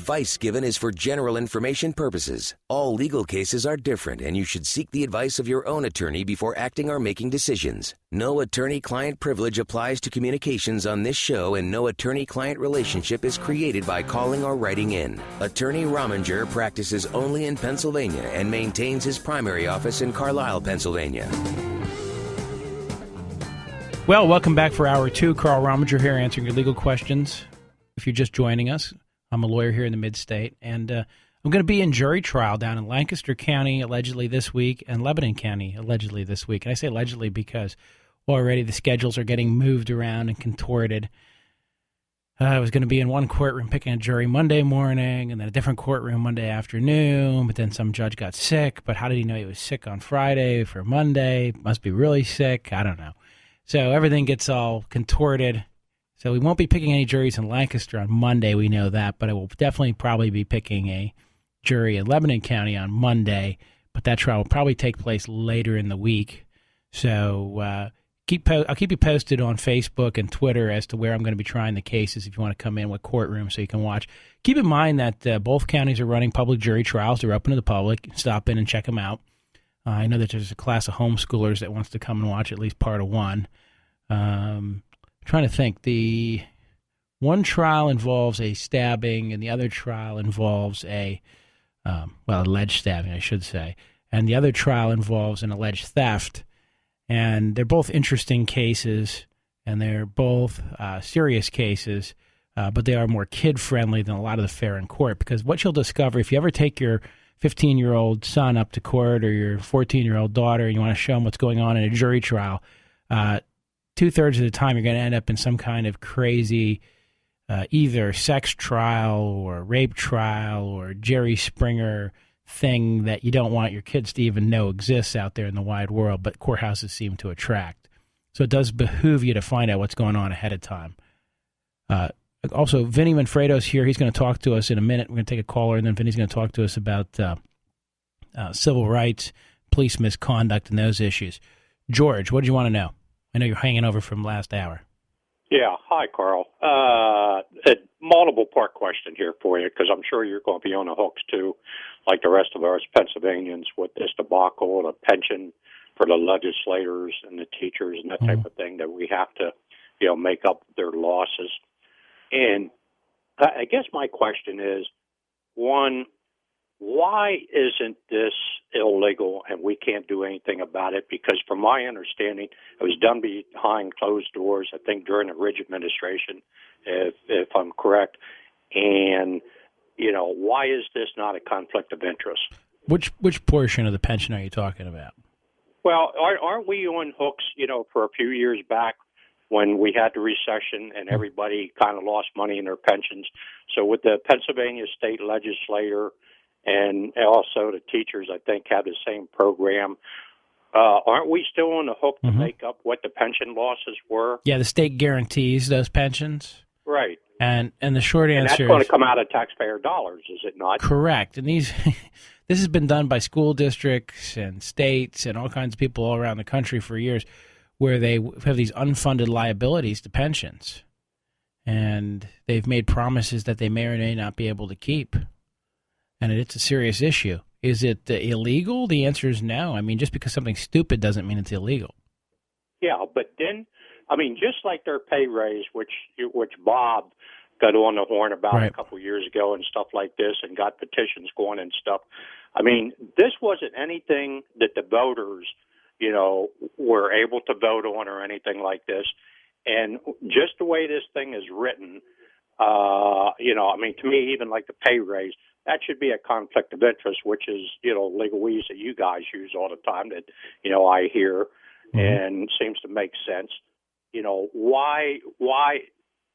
Advice given is for general information purposes. All legal cases are different, and you should seek the advice of your own attorney before acting or making decisions. No attorney-client privilege applies to communications on this show, and no attorney-client relationship is created by calling or writing in. Attorney Rominger practices only in Pennsylvania and maintains his primary office in Carlisle, Pennsylvania. Well, welcome back for Hour 2. Carl Rominger here answering your legal questions. If you're just joining us, I'm a lawyer here in the mid-state, and I'm going to be in jury trial down in Lancaster County allegedly this week and Lebanon County allegedly this week. And I say allegedly because already the schedules are getting moved around and contorted. I was going to be in one courtroom picking a jury Monday morning and then a different courtroom Monday afternoon, but then some judge got sick. But how did he know he was sick on Friday for Monday? Must be really sick. I don't know. So everything gets all contorted. So we won't be picking any juries in Lancaster on Monday, we know that, but I will definitely probably be picking a jury in Lebanon County on Monday, but that trial will probably take place later in the week. So I'll keep you posted on Facebook and Twitter as to where I'm going to be trying the cases if you want to come in with courtroom so you can watch. Keep in mind that both counties are running public jury trials. They're open to the public. Stop in and check them out. I know that there's a class of homeschoolers that wants to come and watch at least part of one. Trying to think. The one trial involves a stabbing, and the other trial involves alleged stabbing, I should say. And the other trial involves an alleged theft. And they're both interesting cases, and they're both serious cases, but they are more kid-friendly than a lot of the fare in court. Because what you'll discover, if you ever take your 15-year-old son up to court or your 14-year-old daughter and you want to show them what's going on in a jury trial, two-thirds of the time you're going to end up in some kind of crazy either sex trial or rape trial or Jerry Springer thing that you don't want your kids to even know exists out there in the wide world, but courthouses seem to attract. So it does behoove you to find out what's going on ahead of time. Also, Vinny Manfredo's here. He's going to talk to us in a minute. We're going to take a caller, and then Vinny's going to talk to us about civil rights, police misconduct, and those issues. George, what do you want to know? I know you're hanging over from last hour. Yeah. Hi, Carl. A multiple-part question here for you, because I'm sure you're going to be on the hooks, too, like the rest of us Pennsylvanians, with this debacle, the pension for the legislators and the teachers and that type of thing, that we have to, make up their losses. And I guess my question is, one, why isn't this illegal and we can't do anything about it? Because from my understanding, it was done behind closed doors, I think during the Ridge administration, if I'm correct. And, why is this not a conflict of interest? Which portion of the pension are you talking about? Well, aren't we on hooks, for a few years back when we had the recession and everybody kind of lost money in their pensions? So with the Pennsylvania state legislator and also the teachers, I think, have the same program. Aren't we still on the hook to make up what the pension losses were? Yeah, the state guarantees those pensions. Right. And the short answer is... that's going to come out of taxpayer dollars, is it not? Correct. And this has been done by school districts and states and all kinds of people all around the country for years, where they have these unfunded liabilities to pensions. And they've made promises that they may or may not be able to keep. And it's a serious issue. Is it illegal? The answer is no. I mean, just because something's stupid doesn't mean it's illegal. Yeah, but then, just like their pay raise, which Bob got on the horn about a couple years ago and stuff like this, and got petitions going and stuff. This wasn't anything that the voters, were able to vote on or anything like this. And just the way this thing is written, to me, even like the pay raise, that should be a conflict of interest, which is, legalese that you guys use all the time that, I hear and seems to make sense. Why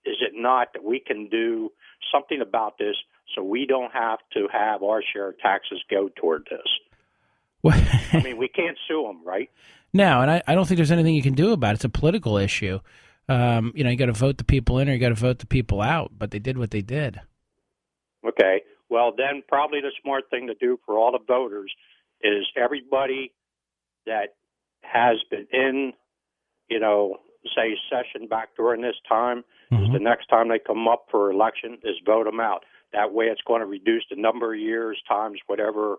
is it not that we can do something about this so we don't have to have our share of taxes go toward this? Well, we can't sue them, right? No, and I don't think there's anything you can do about it. It's a political issue. You got to vote the people in or you got to vote the people out, but they did what they did. Okay. Well, then probably the smart thing to do for all the voters is everybody that has been in, say, session back during this time, is the next time they come up for election is vote them out. That way it's going to reduce the number of years times whatever,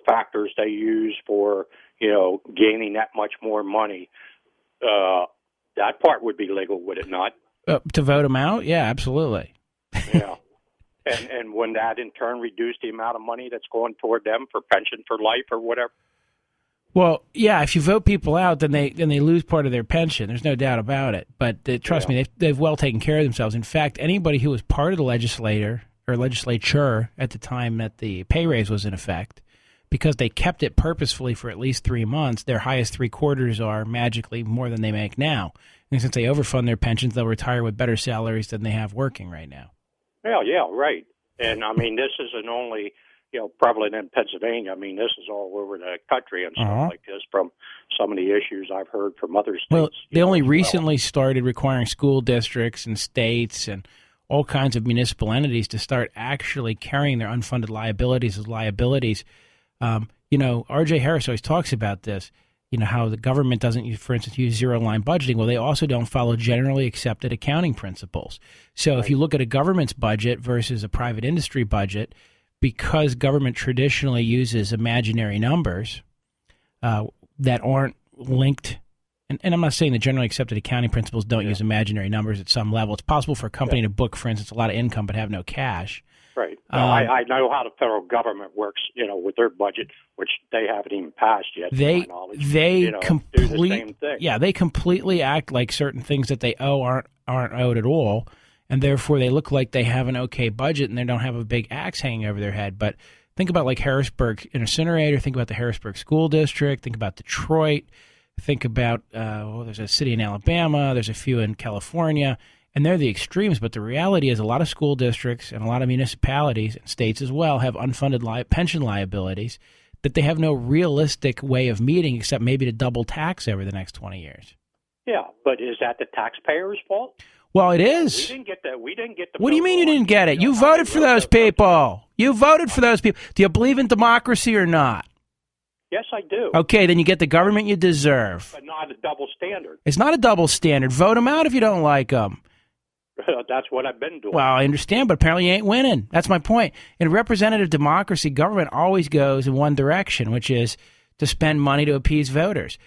factors they use for, gaining that much more money. That part would be legal, would it not? To vote them out? Yeah, absolutely. Yeah. And wouldn't that in turn reduce the amount of money that's going toward them for pension for life or whatever? Well, yeah, if you vote people out, then they lose part of their pension. There's no doubt about it. But trust me, they've well taken care of themselves. In fact, anybody who was part of the legislature at the time that the pay raise was in effect, because they kept it purposefully for at least 3 months, their highest 3 quarters are magically more than they make now. And since they overfund their pensions, they'll retire with better salaries than they have working right now. Yeah, right. And, I mean, this isn't only, prevalent in Pennsylvania. I mean, this is all over the country and stuff like this from some of the issues I've heard from other states. Well, they only recently started requiring school districts and states and all kinds of municipal entities to start actually carrying their unfunded liabilities as liabilities. R.J. Harris always talks about this, how the government doesn't, for instance, use zero-line budgeting. Well, they also don't follow generally accepted accounting principles. So if you look at a government's budget versus a private industry budget, because government traditionally uses imaginary numbers that aren't linked, and I'm not saying that generally accepted accounting principles don't use imaginary numbers at some level. It's possible for a company to book, for instance, a lot of income but have no cash. Right. I know how the federal government works, with their budget, which they haven't even passed yet. They do the same thing. Yeah, they completely act like certain things that they owe aren't owed at all, and therefore they look like they have an okay budget and they don't have a big axe hanging over their head. But think about like Harrisburg Incinerator. Think about the Harrisburg School District. Think about Detroit. Think about there's a city in Alabama. There's a few in California. And they're the extremes, but the reality is a lot of school districts and a lot of municipalities and states as well have unfunded pension liabilities that they have no realistic way of meeting except maybe to double tax over the next 20 years. Yeah, but is that the taxpayers' fault? Well, it is. We didn't get the. What do you mean you didn't get it? You voted for those people. You voted for those people. Do you believe in democracy or not? Yes, I do. Okay, then you get the government you deserve. But not a double standard. It's not a double standard. Vote them out if you don't like them. That's what I've been doing. Well, I understand, but apparently you ain't winning. That's my point. In representative democracy, government always goes in one direction, which is to spend money to appease voters.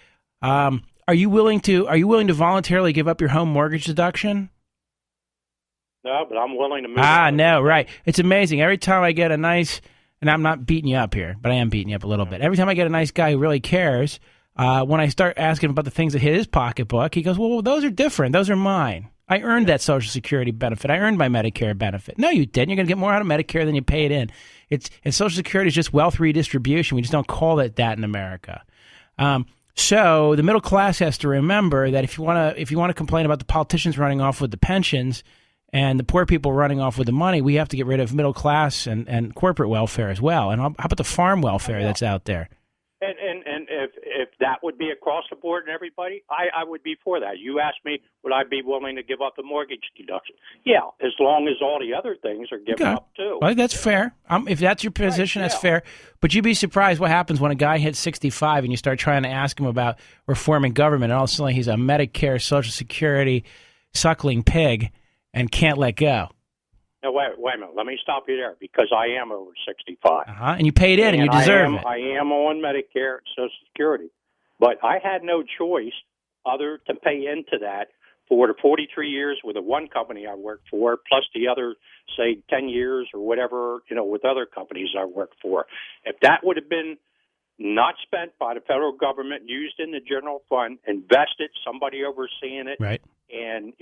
Are you willing to voluntarily give up your home mortgage deduction? No, but I'm willing to move on. No, right. It's amazing. Every time I get a nice, and I'm not beating you up here, but I am beating you up a little bit. Every time I get a nice guy who really cares, when I start asking him about the things that hit his pocketbook, he goes, well, those are different. Those are mine. I earned that Social Security benefit. I earned my Medicare benefit. No, you didn't. You're going to get more out of Medicare than you paid in. And Social Security is just wealth redistribution. We just don't call it that in America. So the middle class has to remember that if you want to complain about the politicians running off with the pensions and the poor people running off with the money, we have to get rid of middle class and corporate welfare as well. And how about the farm welfare that's out there? And if that would be across the board and everybody, I would be for that. You asked me, would I be willing to give up the mortgage deduction? Yeah, as long as all the other things are given up too. Well, that's fair. If that's your position, that's fair. But you'd be surprised what happens when a guy hits 65 and you start trying to ask him about reforming government, and all of a sudden he's a Medicare, Social Security suckling pig and can't let go. Now, wait a minute. Let me stop you there because I am over 65. And you paid in and you deserve it. I am on Medicare and Social Security. But I had no choice other to pay into that for the 43 years with the one company I worked for, plus the other, say, 10 years or whatever, with other companies I worked for. If that would have been not spent by the federal government, used in the general fund, invested, somebody overseeing it, right, and,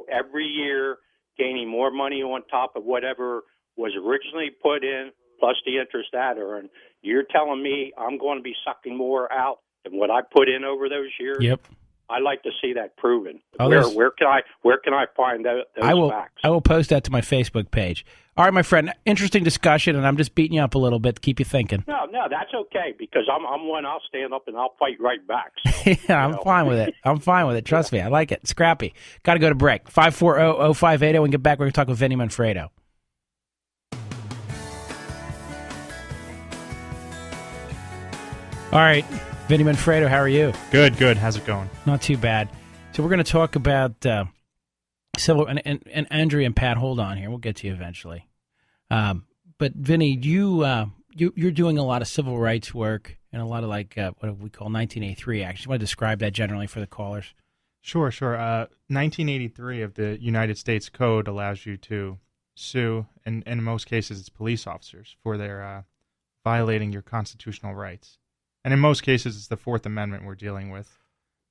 every year gaining more money on top of whatever was originally put in, plus the interest that earned, you're telling me I'm going to be sucking more out than what I put in over those years? Yep. I'd like to see that proven. Oh, where can I find those facts? I will post that to my Facebook page. All right, my friend, interesting discussion, and I'm just beating you up a little bit to keep you thinking. No, that's okay, because I'm one, I'll stand up and I'll fight right back. So, yeah, I'm fine with it. I'm fine with it. Trust me, I like it. Scrappy. Got to go to break. 540-0580. When we get back, we're going to talk with Vinny Manfredo. All right, Vinny Manfredo, how are you? Good. How's it going? Not too bad. So we're going to talk about civil, and Andrea and Pat, hold on here. We'll get to you eventually. But Vinny, you're doing a lot of civil rights work and a lot of what we call 1983 actions. You want to describe that generally for the callers? Sure. 1983 of the United States Code allows you to sue, and in most cases it's police officers, for their violating your constitutional rights. And in most cases it's the Fourth Amendment we're dealing with.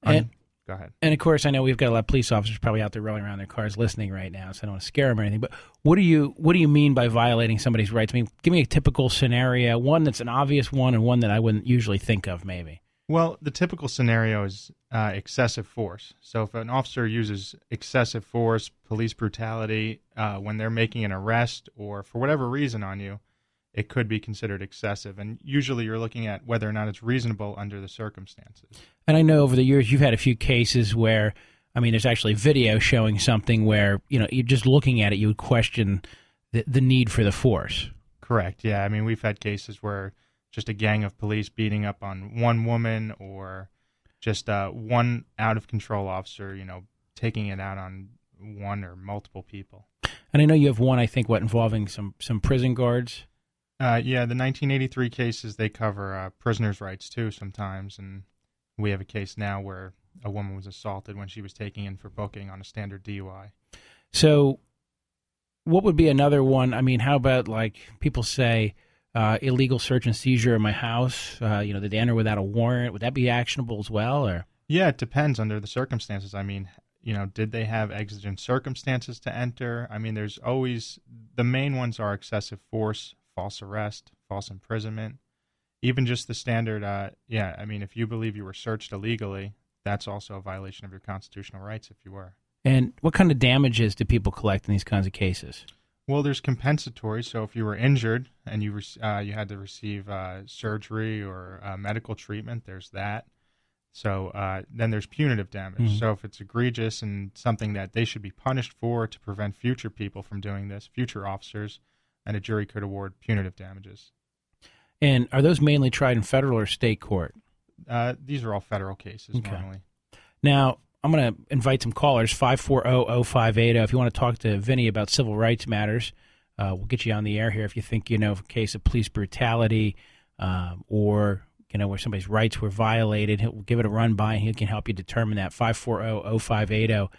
Go ahead. And, of course, I know we've got a lot of police officers probably out there rolling around their cars listening right now, so I don't want to scare them or anything. But what do you mean by violating somebody's rights? I mean, give me a typical scenario, one that's an obvious one and one that I wouldn't usually think of maybe. Well, the typical scenario is excessive force. So if an officer uses excessive force, police brutality, when they're making an arrest or for whatever reason on you, it could be considered excessive. And usually you're looking at whether or not it's reasonable under the circumstances. And I know over the years you've had a few cases where, I mean, there's actually video showing something where, you're just looking at it, you would question the need for the force. Correct, yeah. I mean, we've had cases where just a gang of police beating up on one woman or just one out-of-control officer, taking it out on one or multiple people. And I know you have one, I think, involving some prison guards? Yeah, the 1983 cases, they cover prisoners' rights, too, sometimes. And we have a case now where a woman was assaulted when she was taken in for booking on a standard DUI. So what would be another one? I mean, how about, people say illegal search and seizure of my house? Did they enter without a warrant? Would that be actionable as well? Or? Yeah, it depends under the circumstances. I mean, did they have exigent circumstances to enter? I mean, there's always – the main ones are excessive force, false arrest, false imprisonment, even just the standard, I mean, if you believe you were searched illegally, that's also a violation of your constitutional rights if you were. And what kind of damages do people collect in these kinds of cases? Well, there's compensatory, so if you were injured and you had to receive surgery or medical treatment, there's that. So then there's punitive damage. Mm-hmm. So if it's egregious and something that they should be punished for to prevent future people from doing this, future officers, and a jury could award punitive damages. And are those mainly tried in federal or state court? These are all federal cases normally. Now, I'm going to invite some callers, 540-0580. If you want to talk to Vinny about civil rights matters, we'll get you on the air here if you think you know of a case of police brutality or where somebody's rights were violated. He'll give it a run by, and he can help you determine that, 540-0580.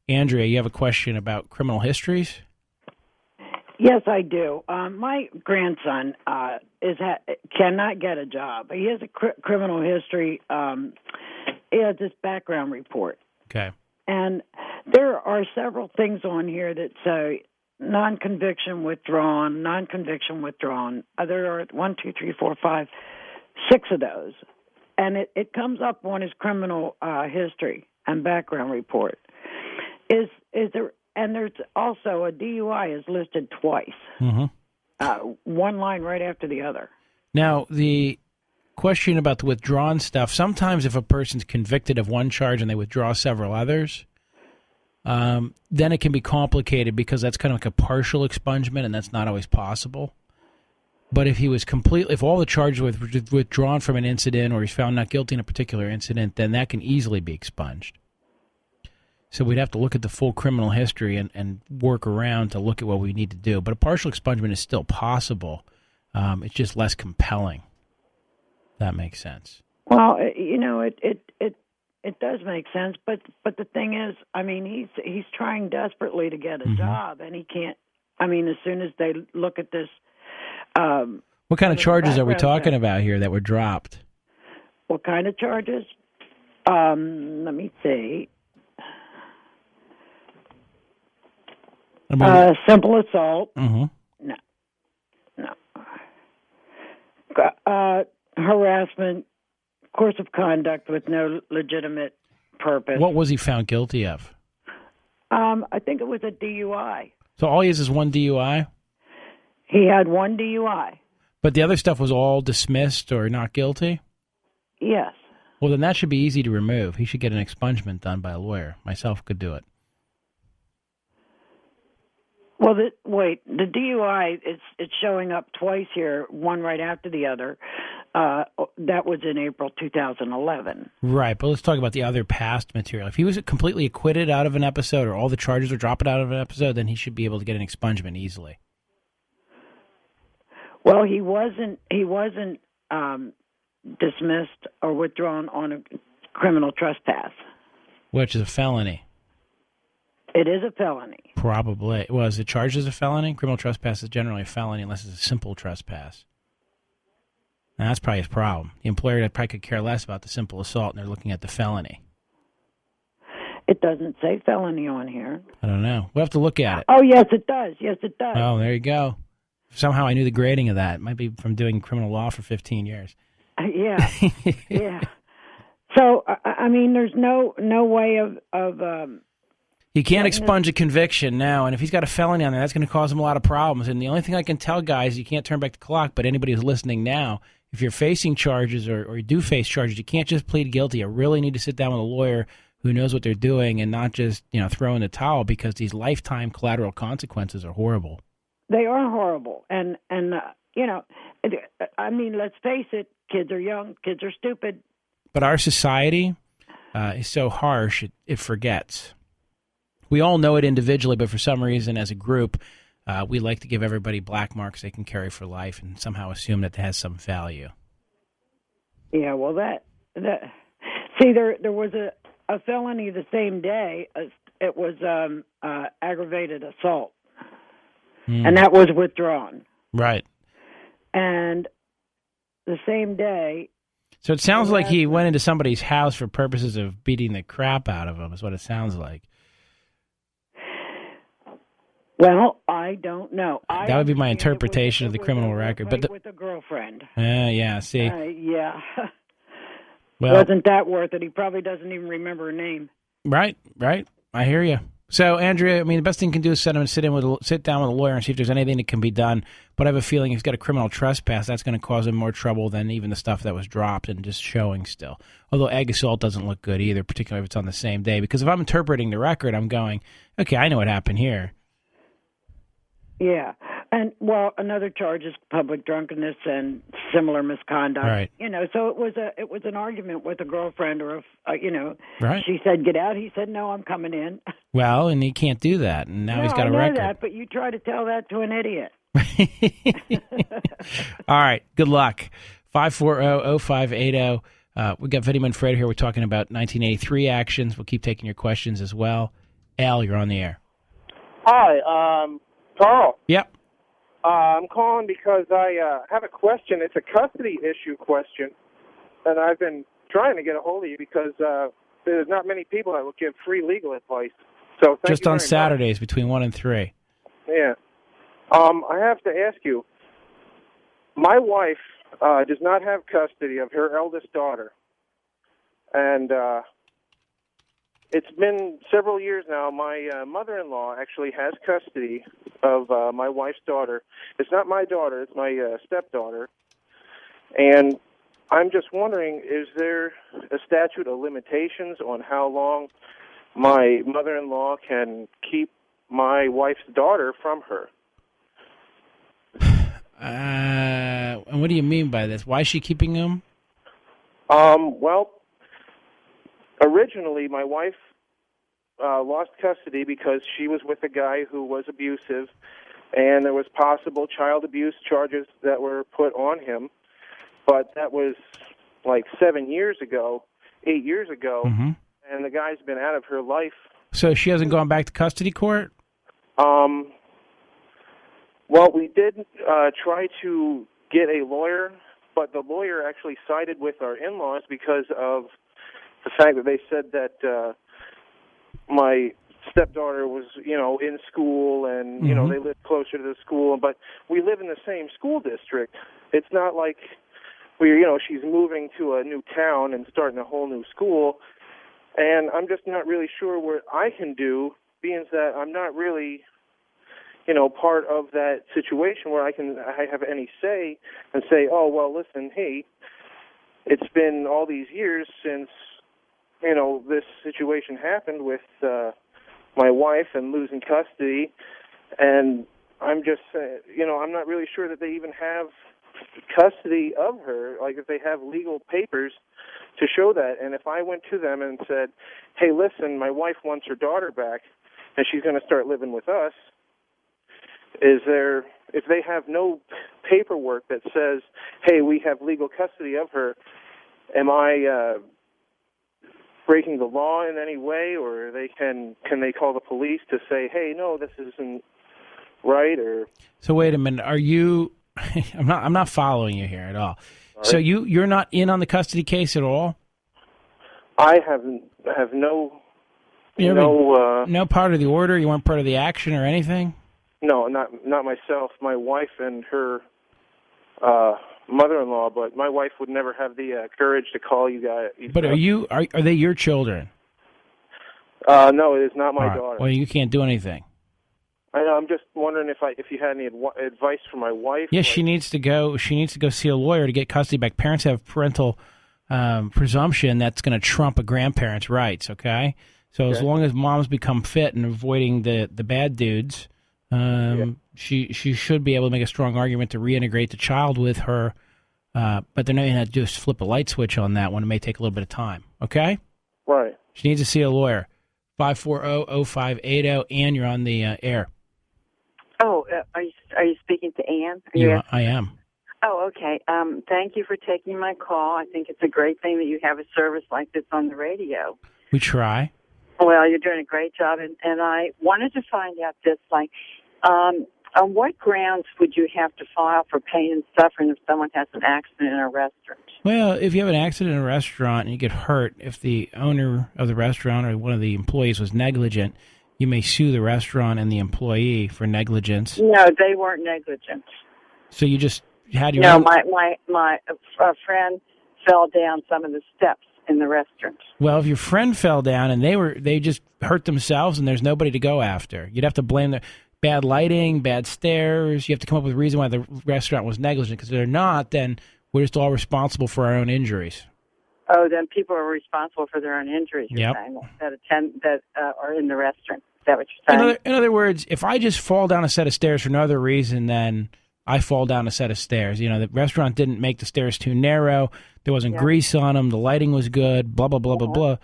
Andrea, you have a question about criminal histories? Yes, I do. My grandson cannot get a job. He has a criminal history. He has this background report. Okay. And there are several things on here that say non-conviction withdrawn, non-conviction withdrawn. There are 1, 2, 3, 4, 5, 6 of those. And it comes up on his criminal history and background report. Is there... And there's also a DUI is listed twice, one line right after the other. Now, the question about the withdrawn stuff, sometimes if a person's convicted of one charge and they withdraw several others, then it can be complicated because that's kind of like a partial expungement, and that's not always possible. But if all the charges were withdrawn from an incident or he's found not guilty in a particular incident, then that can easily be expunged. So we'd have to look at the full criminal history and work around to look at what we need to do. But a partial expungement is still possible. It's just less compelling. That makes sense. Well, it does make sense. But the thing is, I mean, he's trying desperately to get a job, and he can't. I mean, as soon as they look at this. What kind of charges are we talking about here that were dropped? What kind of charges? Let me see. Simple assault. Mm-hmm. No. Harassment, course of conduct with no legitimate purpose. What was he found guilty of? I think it was a DUI. So all he has is one DUI? He had one DUI. But the other stuff was all dismissed or not guilty? Yes. Well, then that should be easy to remove. He should get an expungement done by a lawyer. Myself could do it. Well, the DUI, it's showing up twice here, one right after the other. That was in April 2011. Right, but let's talk about the other past material. If he was completely acquitted out of an episode or all the charges are dropped out of an episode, then he should be able to get an expungement easily. Well, he wasn't dismissed or withdrawn on a criminal trespass. Which is a felony. It is a felony. Probably. Well, is it charged as a felony? Criminal trespass is generally a felony unless it's a simple trespass. And that's probably his problem. The employer probably could care less about the simple assault, and they're looking at the felony. It doesn't say felony on here. I don't know. We'll have to look at it. Oh, yes, it does. Yes, it does. Oh, there you go. Somehow I knew the grading of that. It might be from doing criminal law for 15 years. Yeah, yeah. So, I mean, there's no way of you can't expunge a conviction now, and if he's got a felony on there, that's going to cause him a lot of problems. And the only thing I can tell guys, you can't turn back the clock, but anybody who's listening now, if you're facing charges or you do face charges, you can't just plead guilty. You really need to sit down with a lawyer who knows what they're doing and not just, throw in the towel, because these lifetime collateral consequences are horrible. They are horrible. And I mean, let's face it, kids are young, kids are stupid. But our society is so harsh, it forgets. We all know it individually, but for some reason, as a group, we like to give everybody black marks they can carry for life and somehow assume that it has some value. Yeah, well, see, there was a felony the same day. It was aggravated assault, and that was withdrawn. Right. And the same day. So it sounds like he went into somebody's house for purposes of beating the crap out of them, is what it sounds like. Well, I don't know. That would be my interpretation of the criminal record. But with a girlfriend. Yeah, see. Yeah. Well, wasn't that worth it? He probably doesn't even remember her name. Right. I hear you. So, Andrea, I mean, the best thing you can do is sit down with a lawyer and see if there's anything that can be done. But I have a feeling if he's got a criminal trespass, that's going to cause him more trouble than even the stuff that was dropped and just showing still. Although egg assault doesn't look good either, particularly if it's on the same day. Because if I'm interpreting the record, I'm going, okay, I know what happened here. Yeah. And, well, another charge is public drunkenness and similar misconduct. Right. So it was an argument with a girlfriend or, right. She said, get out. He said, no, I'm coming in. Well, and he can't do that. And now he's got a record. I know that, but you try to tell that to an idiot. All right. Good luck. 540-0580. We've got Vinny Manfredo here. We're talking about 1983 actions. We'll keep taking your questions as well. Al, you're on the air. Hi, Carl. Yep. I'm calling because I have a question. It's a custody issue question, and I've been trying to get a hold of you because there's not many people that will give free legal advice. So thank just you on very Saturdays much. Between 1 and 3. Yeah. I have to ask you, my wife does not have custody of her eldest daughter, and it's been several years now. My mother-in-law actually has custody of my wife's daughter. It's not my daughter. It's my stepdaughter. And I'm just wondering, is there a statute of limitations on how long my mother-in-law can keep my wife's daughter from her? And what do you mean by this? Why is she keeping him? Well, originally my wife lost custody because she was with a guy who was abusive, and there was possible child abuse charges that were put on him. But that was like 8 years ago, Mm-hmm. and the guy's been out of her life. So she hasn't gone back to custody court? Well, we did try to get a lawyer, but the lawyer actually sided with our in-laws because of the fact that they said that my stepdaughter was, in school and, they lived closer to the school. But we live in the same school district. It's not like she's moving to a new town and starting a whole new school. And I'm just not really sure what I can do, being that I'm not really, part of that situation where I have any say and say, oh, well, listen, hey, it's been all these years since, this situation happened with my wife and losing custody. And I'm just, I'm not really sure that they even have custody of her, like if they have legal papers to show that. And if I went to them and said, hey, listen, my wife wants her daughter back and she's going to start living with us, if they have no paperwork that says, hey, we have legal custody of her, am I breaking the law in any way, or can they call the police to say, hey, no, this isn't right? Or so wait a minute, are you? I'm not following you here at all. Right. So you're not in on the custody case at all? I have no no part of the order. You weren't part of the action or anything. No, not myself. My wife and her mother-in-law, but my wife would never have the courage to call you guys. But are they your children? No, it is not my daughter. Well, you can't do anything. I know. I'm just wondering if you had any advice for my wife. Yes, she needs to go. She needs to go see a lawyer to get custody back. Parents have parental presumption that's going to trump a grandparent's rights. Okay, so as long as mom's become fit and avoiding the bad dudes, she should be able to make a strong argument to reintegrate the child with her. But they're not going to just flip a light switch on that one. It may take a little bit of time. Okay, right. She needs to see a lawyer. 540-0580. Ann, you're on the air. Oh, are you speaking to Ann? I am. Oh, okay. Thank you for taking my call. I think it's a great thing that you have a service like this on the radio. We try. Well, you're doing a great job, and I wanted to find out this, on what grounds would you have to file for pain and suffering if someone has an accident in a restaurant? Well, if you have an accident in a restaurant and you get hurt, if the owner of the restaurant or one of the employees was negligent, you may sue the restaurant and the employee for negligence. No, they weren't negligent. So you just had your own... my friend fell down some of the steps in the restaurant. Well, if your friend fell down and they just hurt themselves and there's nobody to go after, you'd have to blame the bad lighting, bad stairs. You have to come up with a reason why the restaurant was negligent. Because if they're not, then we're just all responsible for our own injuries. Oh, then people are responsible for their own injuries. You're saying that are in the restaurant. Is that what you're saying? In other words, if I just fall down a set of stairs for no other reason than I fall down a set of stairs, you know, the restaurant didn't make the stairs too narrow, there wasn't grease on them, the lighting was good, blah, blah, blah, blah, blah,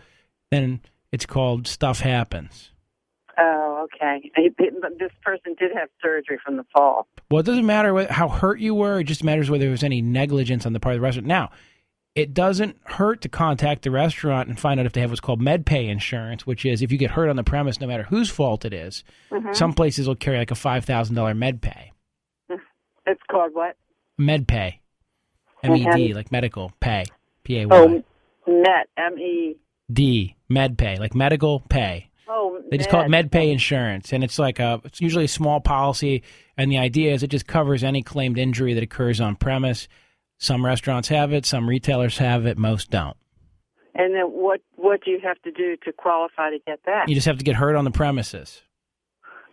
then it's called stuff happens. Oh, okay. But this person did have surgery from the fall. Well, it doesn't matter how hurt you were. It just matters whether there was any negligence on the part of the restaurant. Now, it doesn't hurt to contact the restaurant and find out if they have what's called MedPay insurance, which is if you get hurt on the premise, no matter whose fault it is, some places will carry like a $5,000 MedPay. It's called what? MedPay. M-E-D, like medical pay. P-A-Y. Oh, Med, M-E-D. MedPay, like medical pay. Oh, they just call it MedPay insurance, and it's like it's usually a small policy, and the idea is it just covers any claimed injury that occurs on premise. Some restaurants have it, some retailers have it, most don't. And then what do you have to do to qualify to get that? You just have to get hurt on the premises.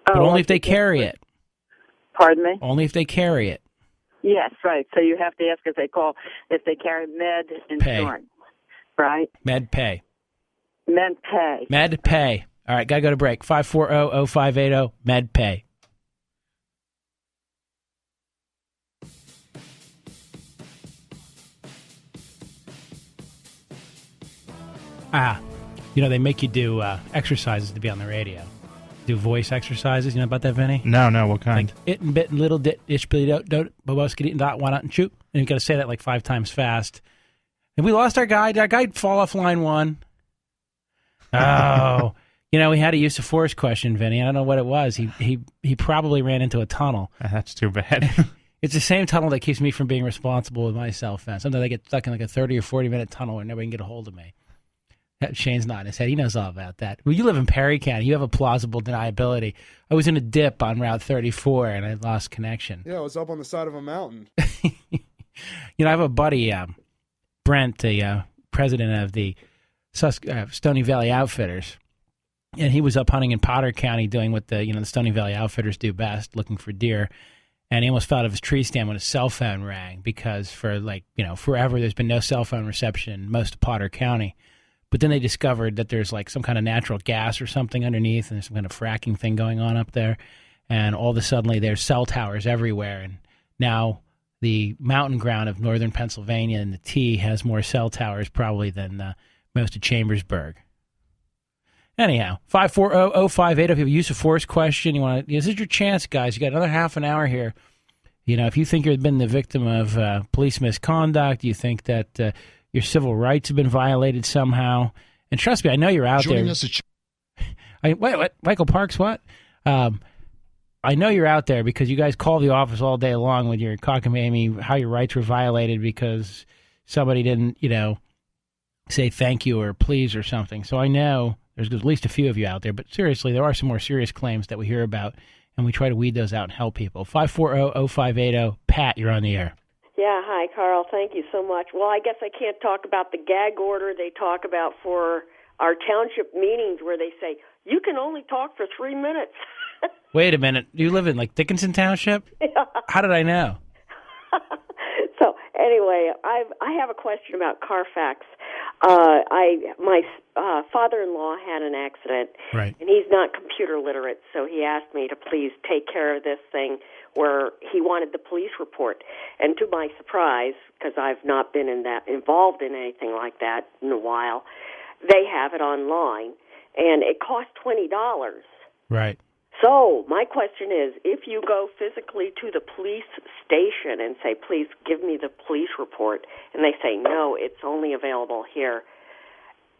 But only if they carry it. Pardon me? Only if they carry it. Yes, right. So you have to ask if they carry med insurance, right? MedPay. MedPay. MedPay. All right, got to go to break. 540-0580, MedPay. They make you do exercises to be on the radio. Do voice exercises. You know about that, Vinny? No, what kind? Like it and bit and little dit, ish, billy, don't, boboskity, and dot, why not, and shoot. And you got to say that like 5 times fast. And we lost our guy. Did our guy fall off line 1? Oh. We had a use of force question, Vinny. I don't know what it was. He probably ran into a tunnel. That's too bad. It's the same tunnel that keeps me from being responsible with my cell phone. Sometimes I get stuck in like a 30 or 40-minute tunnel where nobody can get a hold of me. Shane's nodding his head. He knows all about that. Well, you live in Perry County. You have a plausible deniability. I was in a dip on Route 34, and I lost connection. Yeah, I was up on the side of a mountain. I have a buddy, Brent, the president of the Stony Valley Outfitters, and he was up hunting in Potter County doing what the Stony Valley Outfitters do best, looking for deer. And he almost fell out of his tree stand when his cell phone rang because for forever there's been no cell phone reception in most of Potter County. But then they discovered that there's like some kind of natural gas or something underneath, and there's some kind of fracking thing going on up there. And all of a sudden, there's cell towers everywhere. And now the mountain ground of northern Pennsylvania and the T has more cell towers probably than most of Chambersburg. Anyhow, 540-0580. If you have a use of force question, this is your chance, guys. You got another half an hour here. You know, if you think you've been the victim of police misconduct, you think that your civil rights have been violated somehow, and trust me, I know you're out there. What? Michael Parks, what? I know you're out there because you guys call the office all day long when you're cockamamie how your rights were violated because somebody didn't, say thank you or please or something. So I know there's at least a few of you out there, but seriously, there are some more serious claims that we hear about, and we try to weed those out and help people. 540-0580. Pat, you're on the air. Yeah, hi, Carl. Thank you so much. Well, I guess I can't talk about the gag order they talk about for our township meetings where they say, you can only talk for 3 minutes. Wait a minute. You live in, Dickinson Township? Yeah. How did I know? So, anyway, I have a question about Carfax. My father-in-law had an accident, right, and he's not computer literate, so he asked me to please take care of this thing where he wanted the police report. And to my surprise, because I've not been involved in anything like that in a while, they have it online, and it costs $20. Right. So my question is, if you go physically to the police station and say, please give me the police report, and they say, no, it's only available here,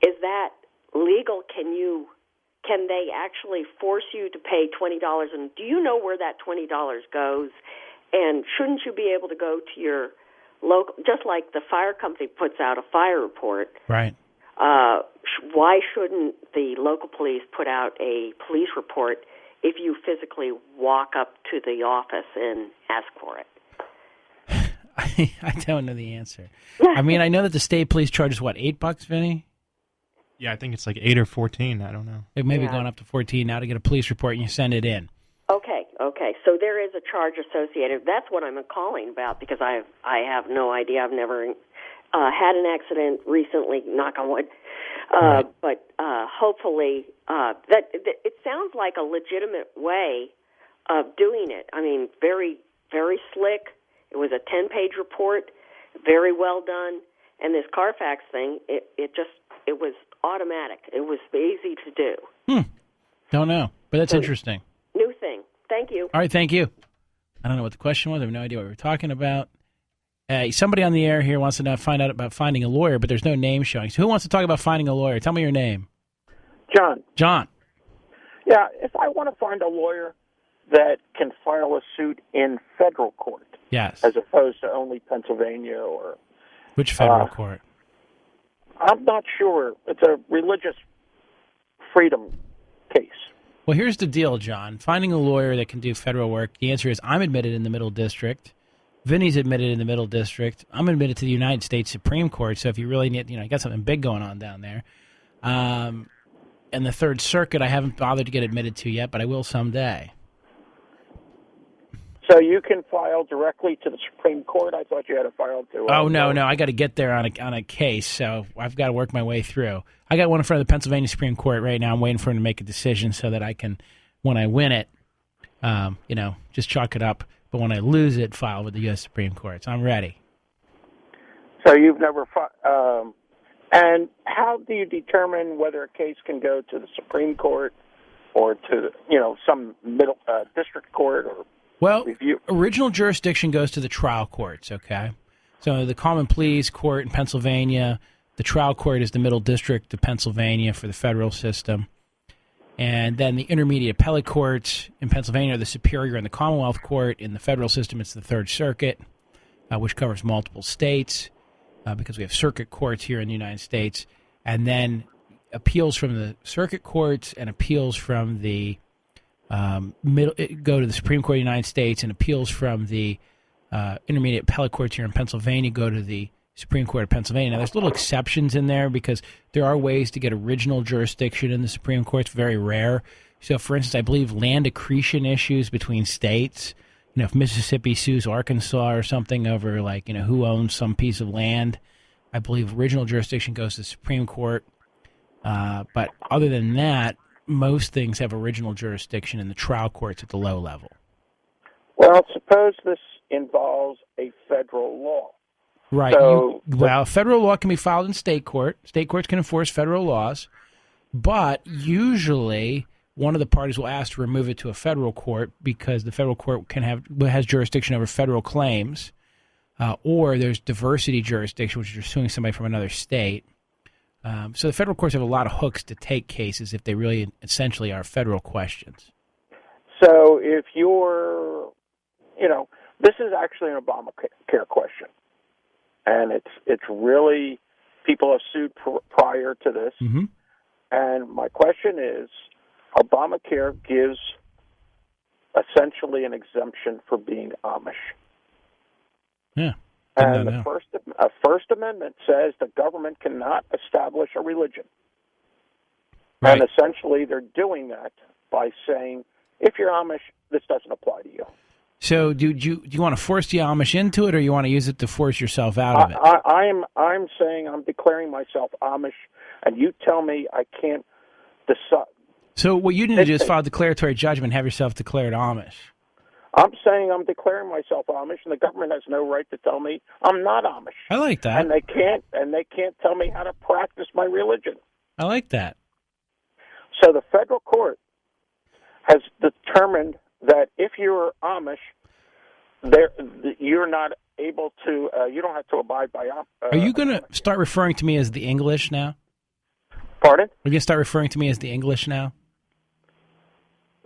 is that legal? Can they actually force you to pay $20? And do you know where that $20 goes? And shouldn't you be able to go to your local, just like the fire company puts out a fire report? Right. Why shouldn't the local police put out a police report if you physically walk up to the office and ask for it? I don't know the answer. I mean, I know that the state police charges, what, $8, Vinny? Yeah, I think it's like 8 or 14. I don't know. It may be going up to 14 now to get a police report, and you send it in. Okay. So there is a charge associated. That's what I'm calling about because I have no idea. I've never had an accident recently, knock on wood. Right. But hopefully that it sounds like a legitimate way of doing it. I mean, very, very slick. It was a 10-page report, very well done. And this Carfax thing, it was automatic. It was easy to do. Don't know, but that's interesting. New thing. Thank you. All right, thank you. I don't know what the question was. I have no idea what we were talking about. Somebody on the air here wants to find out about finding a lawyer, but there's no name showing. So who wants to talk about finding a lawyer? Tell me your name. John. Yeah, if I want to find a lawyer that can file a suit in federal court, yes, as opposed to only Pennsylvania or... Which federal court? I'm not sure. It's a religious freedom case. Well, here's the deal, John. Finding a lawyer that can do federal work, the answer is I'm admitted in the Middle District. Vinny's admitted in the Middle District. I'm admitted to the United States Supreme Court, so if you really need, you got something big going on down there. And the Third Circuit, I haven't bothered to get admitted to yet, but I will someday. So you can file directly to the Supreme Court? I thought you had to file to... Oh, no, I got to get there on a case, so I've got to work my way through. I got one in front of the Pennsylvania Supreme Court right now. I'm waiting for him to make a decision so that I can, when I win it, just chalk it up. But when I lose it, file with the U.S. Supreme Court. So I'm ready. So you've never... and how do you determine whether a case can go to the Supreme Court or to, some middle district court or... Well, review? Original jurisdiction goes to the trial courts, okay? So the common pleas court in Pennsylvania, the trial court is the Middle District of Pennsylvania for the federal system. And then the intermediate appellate courts in Pennsylvania are the Superior and the Commonwealth Court. In the federal system, it's the Third Circuit, which covers multiple states because we have circuit courts here in the United States. And then appeals from the circuit courts and appeals from the go to the Supreme Court of the United States, and appeals from the intermediate appellate courts here in Pennsylvania go to the Supreme Court of Pennsylvania. Now, there's little exceptions in there because there are ways to get original jurisdiction in the Supreme Court. It's very rare. So, for instance, I believe land accretion issues between states, if Mississippi sues Arkansas or something over, who owns some piece of land, I believe original jurisdiction goes to the Supreme Court. But other than that, most things have original jurisdiction in the trial courts at the low level. Well, suppose this involves a federal law. Right. So, federal law can be filed in state court. State courts can enforce federal laws. But usually one of the parties will ask to remove it to a federal court because the federal court has jurisdiction over federal claims, or there's diversity jurisdiction, which is you're suing somebody from another state. So the federal courts have a lot of hooks to take cases if they really essentially are federal questions. So if you're, this is actually an Obamacare question, and it's really people have sued prior to this, mm-hmm. and my question is, Obamacare gives essentially an exemption for being Amish. Yeah. And the First Amendment says the government cannot establish a religion. Right. And essentially they're doing that by saying, if you're Amish, this doesn't apply to you. So do you want to force the Amish into it, or you want to use it to force yourself out of it? I'm saying I'm declaring myself Amish, and you tell me I can't decide. So what you need to do is file a declaratory judgment, have yourself declared Amish. I'm saying I'm declaring myself Amish, and the government has no right to tell me I'm not Amish. I like that. And they can't tell me how to practice my religion. I like that. So the federal court has determined that if you're Amish, you're not able to. You don't have to abide by. Are you going to start referring to me as the English now? Pardon? Are you going to start referring to me as the English now?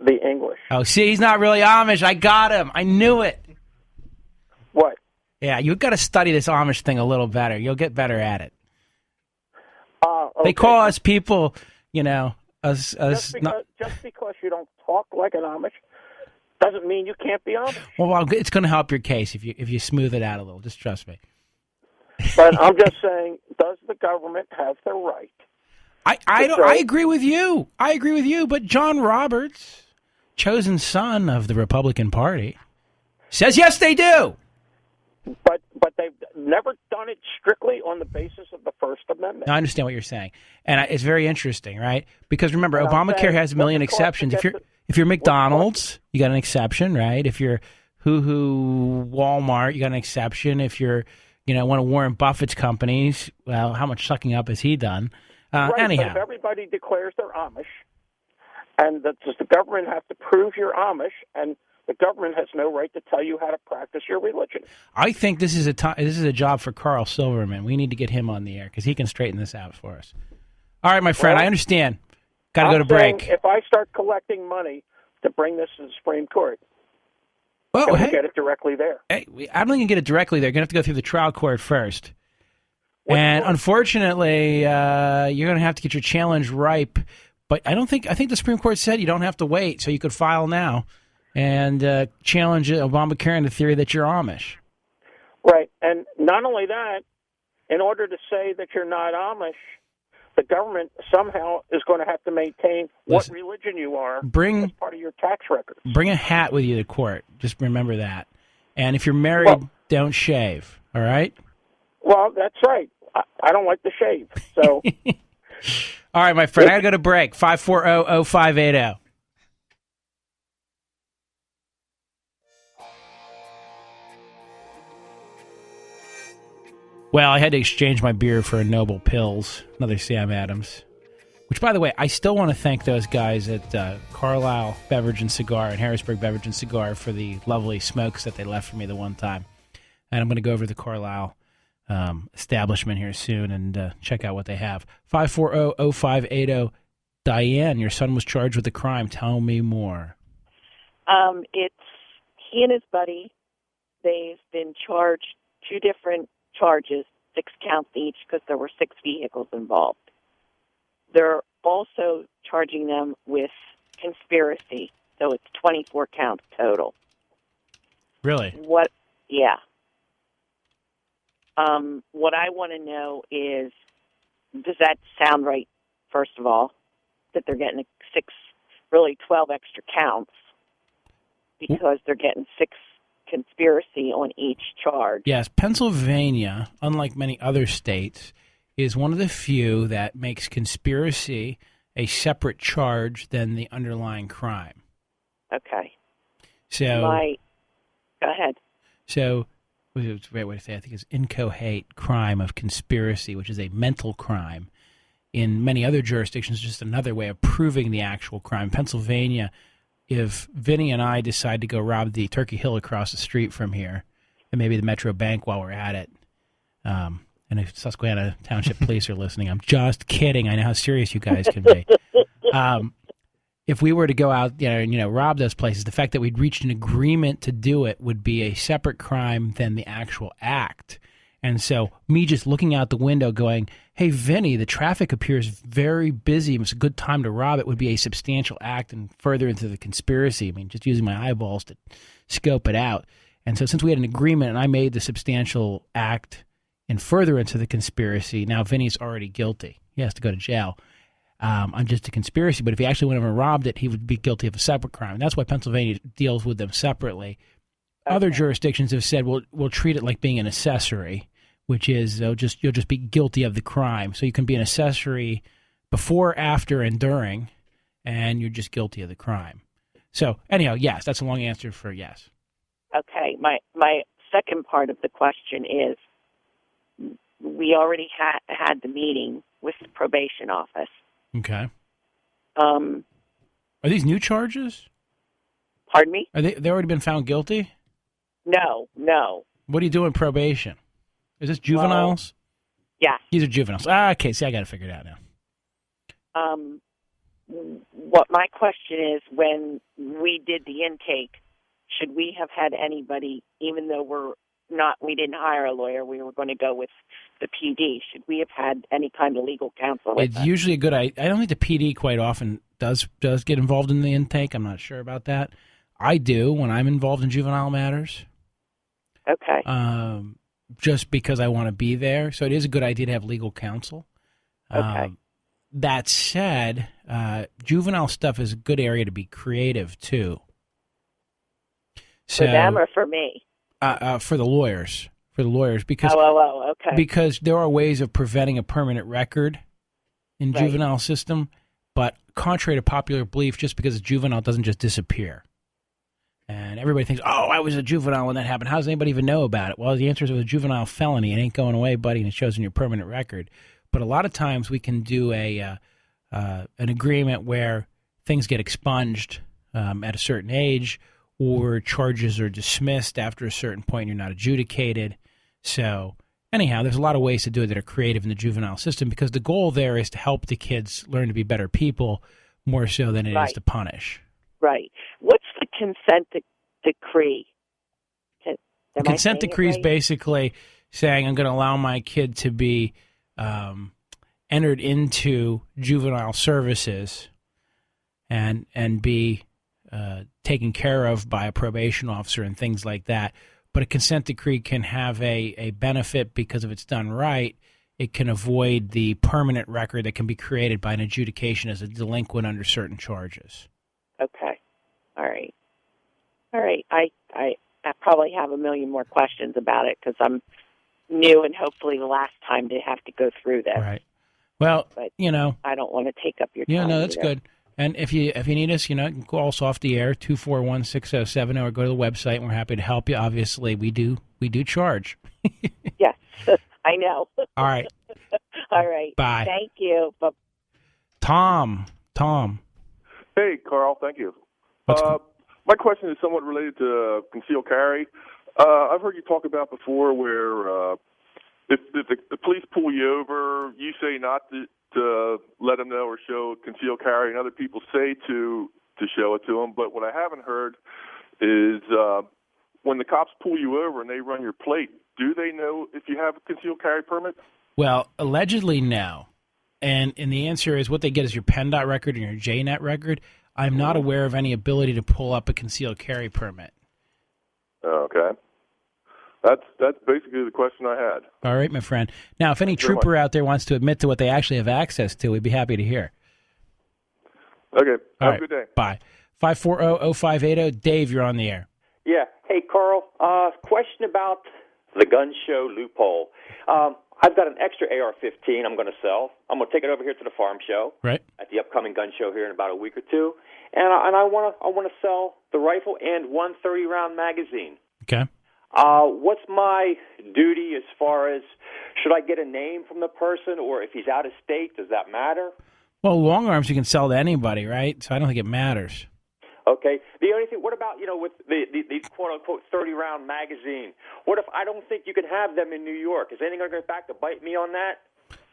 The English. Oh, see, he's not really Amish. I got him. I knew it. What? Yeah, you've got to study this Amish thing a little better. You'll get better at it. Okay. They call us people, us just because you don't talk like an Amish doesn't mean you can't be Amish. Well, it's going to help your case if you smooth it out a little. Just trust me. But I'm just saying, does the government have the right? I agree with you. I agree with you. But John Roberts, chosen son of the Republican Party, says yes, they do. But they've never done it strictly on the basis of the First Amendment. I understand what you're saying, and it's very interesting, right? Because remember, Obamacare has a million exceptions. If you're McDonald's, you got an exception, right? If you're Walmart, you got an exception. If you're one of Warren Buffett's companies, well, how much sucking up has he done? Right, anyhow, but if everybody declares they're Amish, and does the government have to prove you're Amish, and the government has no right to tell you how to practice your religion. I think this is a job for Carl Silverman. We need to get him on the air because he can straighten this out for us. All right, my friend, well, I understand. Got to go to break. If I start collecting money to bring this to the Supreme Court, we get it directly there. Hey, I don't think you can get it directly there. You're going to have to go through the trial court first. Unfortunately, you're going to have to get your challenge ripe. But I think the Supreme Court said you don't have to wait, so you could file now and challenge Obamacare and the theory that you're Amish. Right. And not only that, in order to say that you're not Amish, the government somehow is going to have to maintain what religion you are as part of your tax records. Bring a hat with you to court. Just remember that. And if you're married, don't shave. All right? Well, that's right. I don't like to shave. So, all right, my friend, I got to go to break. 540-0580. Well, I had to exchange my beer for a Noble Pills, another Sam Adams. Which, by the way, I still want to thank those guys at Carlisle Beverage and Cigar and Harrisburg Beverage and Cigar for the lovely smokes that they left for me the one time. And I'm going to go over to the Carlisle establishment here soon and check out what they have. 540-0580. Diane, your son was charged with a crime. Tell me more. It's he and his buddy. They've been charged 2 different charges, 6 counts each, because there were 6 vehicles involved. They're also charging them with conspiracy, so it's 24 counts total. Really? What? Yeah. What I want to know is, does that sound right, first of all, that they're getting 12 extra counts because they're getting 6 conspiracy on each charge? Yes, Pennsylvania, unlike many other states, is one of the few that makes conspiracy a separate charge than the underlying crime. Okay. So, go ahead. So, what's the right way to say it? I think it's inchoate crime of conspiracy, which is a mental crime, in many other jurisdictions, just another way of proving the actual crime. Pennsylvania, if Vinny and I decide to go rob the Turkey Hill across the street from here, and maybe the Metro Bank while we're at it, and if Susquehanna Township Police are listening, I'm just kidding. I know how serious you guys can be. If we were to go out, rob those places, the fact that we'd reached an agreement to do it would be a separate crime than the actual act. And so me just looking out the window going, hey, Vinny, the traffic appears very busy. It's a good time to rob it would be a substantial act and further into the conspiracy. I mean, just using my eyeballs to scope it out. And so since we had an agreement and I made the substantial act and further into the conspiracy, now Vinny's already guilty. He has to go to jail. On just a conspiracy, but if he actually went over and robbed it, he would be guilty of a separate crime. And that's why Pennsylvania deals with them separately. Okay. Other jurisdictions have said, we'll treat it like being an accessory, which is you'll just be guilty of the crime. So you can be an accessory before, after, and during, and you're just guilty of the crime. So anyhow, yes, that's a long answer for yes. Okay, my second part of the question is, we already had the meeting with the probation office. Okay. Are these new charges? Pardon me? Are they already been found guilty? No. What do you do in probation? Is this juveniles? Yeah. These are juveniles. Okay, see, I got to figure it out now. What my question is, when we did the intake, should we have had anybody, even though we didn't hire a lawyer, we were going to go with the PD. Should we have had any kind of legal counsel with It's us? usually a good idea. I don't think the PD quite often does get involved in the intake. I'm not sure about that. I do when I'm involved in juvenile matters. Okay. Just because I want to be there. So it is a good idea to have legal counsel. Okay. That said, juvenile stuff is a good area to be creative, too. For them or for me? For the lawyers. Because okay. Because there are ways of preventing a permanent record in juvenile system, but contrary to popular belief, just because it's juvenile doesn't just disappear. And everybody thinks, I was a juvenile when that happened. How does anybody even know about it? Well, the answer is it was a juvenile felony. It ain't going away, buddy, and it shows in your permanent record. But a lot of times we can do an agreement where things get expunged at a certain age, or charges are dismissed after a certain point and you're not adjudicated. So anyhow, there's a lot of ways to do it that are creative in the juvenile system because the goal there is to help the kids learn to be better people more so than it is to punish. Right. What's the consent decree? The consent decree is basically saying I'm going to allow my kid to be entered into juvenile services and be taken care of by a probation officer and things like that. But a consent decree can have a benefit because if it's done right, it can avoid the permanent record that can be created by an adjudication as a delinquent under certain charges. Okay. All right. I probably have a million more questions about it because I'm new and hopefully the last time to have to go through this. Right. Well, but, I don't want to take up your time. Yeah, no, that's either. good. And if you need us, you can call us off the air, 241-6070, or go to the website, and we're happy to help you. Obviously, we do charge. Yes, I know. All right. All right. Bye. Thank you. Bye. Tom. Hey, Carl. Thank you. My question is somewhat related to concealed carry. I've heard you talk about before where if the police pull you over, you say not to let them know or show concealed carry, and other people say to show it to them. But what I haven't heard is when the cops pull you over and they run your plate, do they know if you have a concealed carry permit? Well, allegedly, no. And the answer is what they get is your PennDOT record and your JNet record. I'm not aware of any ability to pull up a concealed carry permit. Okay. That's basically the question I had. All right, my friend. Now, if any trooper out there wants to admit to what they actually have access to, we'd be happy to hear. Okay. Have a good day. Bye. 540-0580. Dave, you're on the air. Yeah. Hey, Carl. Question about the gun show loophole. I've got an extra AR-15 I'm going to sell. I'm going to take it over here to the farm show. Right. At the upcoming gun show here in about a week or two. And I want to sell the rifle and one 30-round magazine. Okay. What's my duty as far far as should I get a name from the person, or if he's out of state, does that matter? Well, long arms you can sell to anybody, right? So I don't think it matters. Okay. The only thing, what about, with the quote-unquote 30-round magazine? What if I don't think you can have them in New York? Is anything going to go back to bite me on that?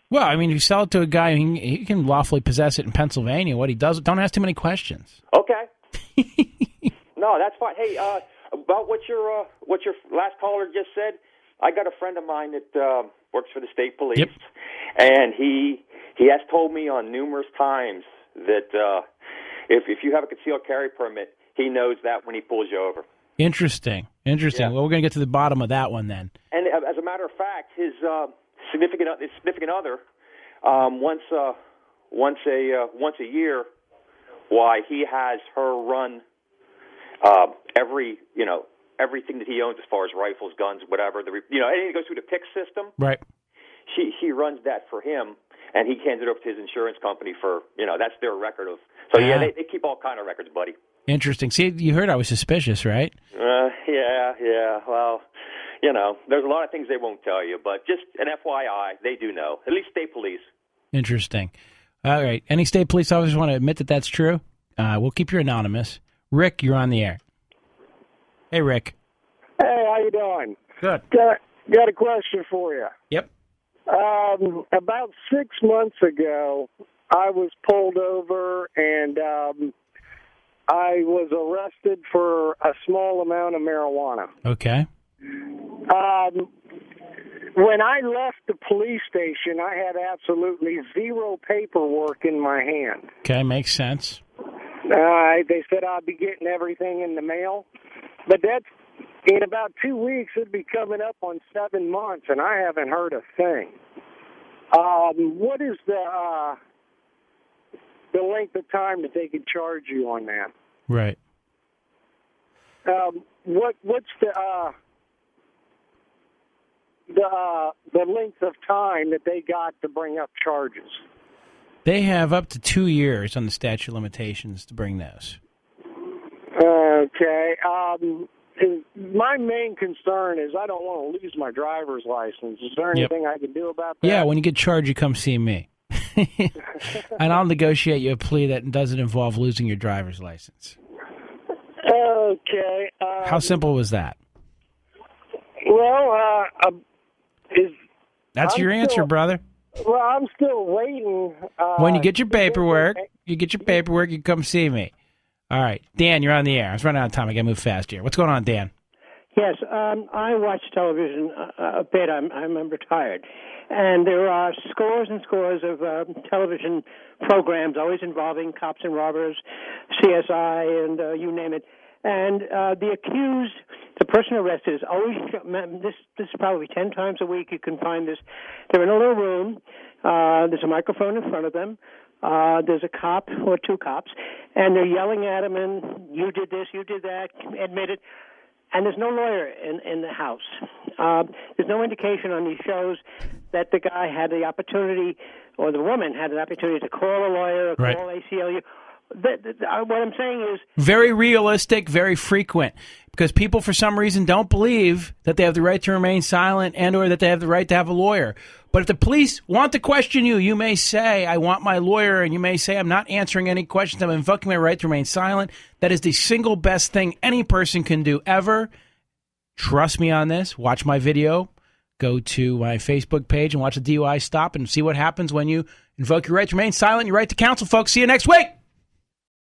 Well, I mean, if you sell it to a guy, he can lawfully possess it in Pennsylvania. What he does, don't ask too many questions. Okay. No, that's fine. Hey, about what your last caller just said, I got a friend of mine that works for the state police, yep. And he has told me on numerous times that if you have a concealed carry permit, he knows that when he pulls you over. Interesting. Yeah. Well, we're going to get to the bottom of that one then. And as a matter of fact, his significant other, once a year, why he has her run everything that he owns as far as rifles, guns, whatever. Anything that goes through the PIC system. Right. She runs that for him, and he hands it over to his insurance company for that's their record of. So yeah, they keep all kind of records, buddy. Interesting. See, you heard I was suspicious, right? Yeah. Well, there's a lot of things they won't tell you, but just an FYI, they do know. At least state police. Interesting. All right. Any state police officers want to admit that that's true? We'll keep you anonymous. Rick, you're on the air. Hey, Rick. Hey, how you doing? Good. Got a question for you. Yep. About 6 months ago, I was pulled over and I was arrested for a small amount of marijuana. Okay. When I left the police station, I had absolutely zero paperwork in my hand. Okay, makes sense. They said I'd be getting everything in the mail, but that's in about 2 weeks. It'd be coming up on 7 months, and I haven't heard a thing. What is the length of time that they could charge you on that? Right. What's the length of time that they got to bring up charges? They have up to 2 years on the statute of limitations to bring those. Okay. My main concern is I don't want to lose my driver's license. Is there anything I can do about that? Yeah, when you get charged, you come see me. And I'll negotiate you a plea that doesn't involve losing your driver's license. Okay. How simple was that? Well, That's your answer, brother. Well, I'm still waiting. When you get your paperwork, you come see me. All right. Dan, you're on the air. I was running out of time. I got to move fast here. What's going on, Dan? Yes, I watch television a bit. I'm retired. And there are scores and scores of television programs, always involving cops and robbers, CSI, and you name it. And the accused, the person arrested, is always, this is probably 10 times a week you can find this. They're in a little room. There's a microphone in front of them. There's a cop or two cops, and they're yelling at him, and you did this, you did that, admit it. And there's no lawyer in the house. There's no indication on these shows that the guy had the opportunity, or the woman had an opportunity to call a lawyer or call ACLU. What I'm saying is... Very realistic, very frequent, because people for some reason don't believe that they have the right to remain silent and or that they have the right to have a lawyer. But if the police want to question you, you may say, I want my lawyer, and you may say, I'm not answering any questions. I'm invoking my right to remain silent. That is the single best thing any person can do ever. Trust me on this. Watch my video. Go to my Facebook page and watch the DUI stop and see what happens when you invoke your right to remain silent, your right to counsel, folks. See you next week.